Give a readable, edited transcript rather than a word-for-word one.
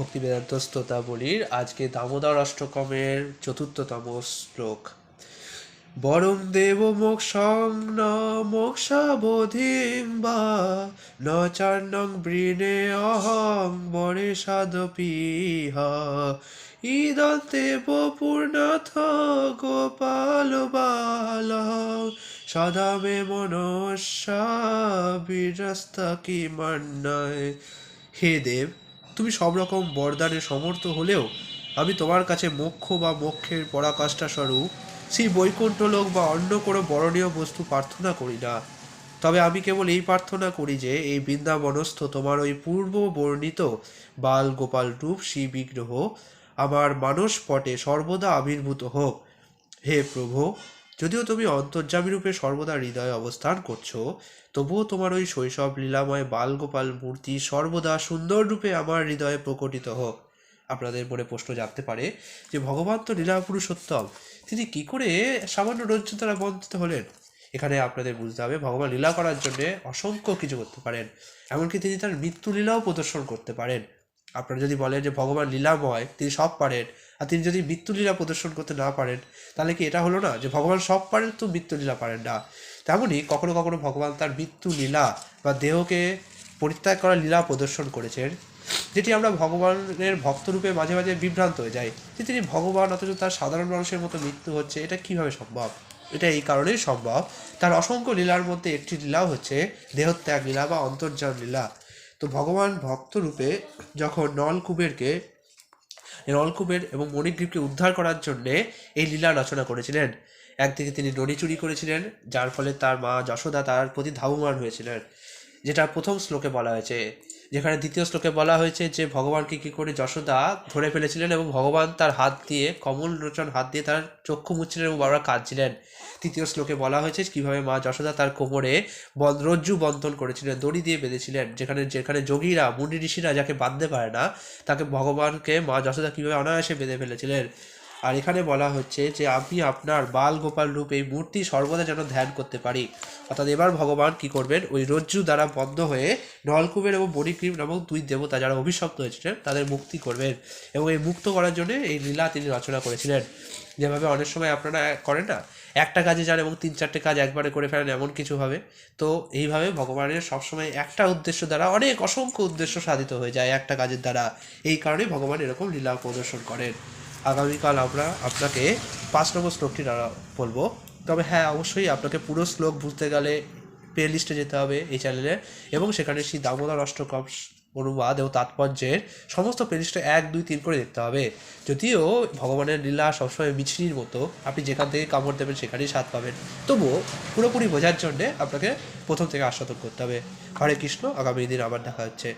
ভক্তি বেদান্ত স্তোত্রাবলীর আজকে দামোদর অষ্টকমের চতুর্থতম শ্লোক। বরং দেব মোক্ষং ন মোক্ষাবধিং বা ন চান্নং বৃণে অহং বরে সাদপিহ ইদন্তেব পূর্ণাথ গোপাল বাল সদা মে মনস্যা বিরস্তা কি মান্নায়। হে দেব, তুমি সব রকম বরদানে সমর্থ হলেও আমি তোমার কাছে মোক্ষ বা মোক্ষের পরাকাষ্ঠা স্বরূপ সেই বৈকুণ্ঠলোক বা অন্য কোনো বরণীয় বস্তু প্রার্থনা করি না। তবে আমি কেবল এই প্রার্থনা করি যে এই বৃন্দাবনস্থ তোমার ওই পূর্ব বর্ণিত বাল গোপাল রূপ শ্রী বিগ্রহ আমার মানস পটে সর্বদা আবির্ভূত হোক। হে প্রভু, যদিও তুমি অন্তর্যামী রূপে সর্বদা হৃদয়ে অবস্থান করছো, তবুও তোমার ওই শৈশব লীলাময় বালগোপাল মূর্তি সর্বদা সুন্দর রূপে আমার হৃদয়ে প্রকটিত হোক। আপনাদের মনে প্রশ্ন জাগতে পারে যে ভগবান তো লীলা পুরুষোত্তম, তিনি কি করে সামান্য রজ্জু দ্বারা বন্ধিত হলেন? এখানে আপনাদের বুঝতে হবে ভগবান লীলা করার জন্য অসংখ্য কিছু করতে পারেন, এমনকি তিনি তার মৃত্যু লীলাও প্রদর্শন করতে পারেন। আপনারা যদি বলেন যে ভগবান লীলাময়, তিনি সব পারেন, আর তিনি যদি মৃত্যুলীলা প্রদর্শন করতে না পারেন, তাহলে কি এটা হলো না যে ভগবান সব পারেন তো মৃত্যুলীলা পারেন না? তেমনই কখনো কখনো ভগবান তার মৃত্যু লীলা বা দেহকে পরিত্যাগ করার লীলা প্রদর্শন করেছেন, যেটি আমরা ভগবানের ভক্তরূপে মাঝে মাঝে বিভ্রান্ত হয়ে যাই যে তিনি ভগবান অথচ তার সাধারণ মানুষের মতো মৃত্যু হচ্ছে, এটা কিভাবে সম্ভব? এটা এই কারণেই সম্ভব, তার অসংখ্য লীলার মধ্যে একটি লীলাও হচ্ছে দেহত্যাগ লীলা বা অন্তর্যান লীলা। তো ভগবান ভক্তরূপে যখন নলকূপের এবং মণিগ্রীবকে উদ্ধার করার জন্যে এই লীলা রচনা করেছিলেন। একদিকে তিনি নড়ি চুরি করেছিলেন, যার ফলে তার মা যশোদা তার প্রতি ধাবমান হয়েছিলেন, যেটা প্রথম শ্লোকে বলা হয়েছে। যেখানে দ্বিতীয় শ্লোকে বলা হয়েছে যে ভগবানকে কী করে যশোদা ধরে ফেলেছিলেন এবং ভগবান তার হাত দিয়ে, কমল লোচন হাত দিয়ে তার চক্ষু মুচ্ছিলেন এবং বারবার কাঁদছিলেন। তৃতীয় শ্লোকে বলা হয়েছে কীভাবে মা যশোদা তার কোমরে রজ্জু বন্ধন করেছিলেন, দড়ি দিয়ে বেঁধেছিলেন। যেখানে যেখানে যোগীরা, মুনি ঋষিরা যাকে বাঁধতে পারে না, তাকে ভগবানকে মা যশোদা কীভাবে অনায়াসে বেঁধে ফেলেছিলেন। আর এখানে বলা হচ্ছে যে আমি আপনার বাল গোপাল রূপ এই মূর্তি সর্বদা যেন ধ্যান করতে পারি। অর্থাৎ এবার ভগবান কি করবেন, ওই রজ্জু দ্বারা বন্ধ হয়ে নলকূপের এবং মণিগ্রীব নামক দুই দেবতা যারা অভিশপ্ত হয়েছিলেন তাদের মুক্তি করবেন, এবং এই মুক্ত করার জন্য এই লীলা তিনি রচনা করেছিলেন। যেভাবে অনেক সময় আপনারা করেন না, একটা কাজে যান এবং 3-4টে কাজ একবারে করে ফেলেন, এমন কিছু হবে। তো এইভাবে ভগবানের সবসময় একটা উদ্দেশ্য দ্বারা অনেক অসংখ্য উদ্দেশ্য সাধিত হয়ে যায় একটা কাজের দ্বারা। এই কারণে ভগবান এরকম লীলা প্রদর্শন করেন। আগামীকাল আমরা আপনাকে 5 নম্বর শ্লোকটি বলবো। তবে হ্যাঁ, অবশ্যই আপনাকে পুরো শ্লোক বুঝতে গেলে প্লে লিস্টে যেতে হবে এই চ্যানেলে, এবং সেখানে শ্রী দামোদর অষ্টকম অনুবাদ এবং তাৎপর্যের সমস্ত প্লে লিস্টে 1, 2, 3 করে দেখতে হবে। যদিও ভগবানের লীলা সবসময় মিছরির মতো, আপনি যেখান থেকে কামড় দেবেন সেখানেই স্বাদ পাবেন, তবুও পুরোপুরি বোঝার জন্যে আপনাকে প্রথম থেকে আস্বাদন করতে হবে। হরে কৃষ্ণ, আগামী দিন আবার দেখা হচ্ছে।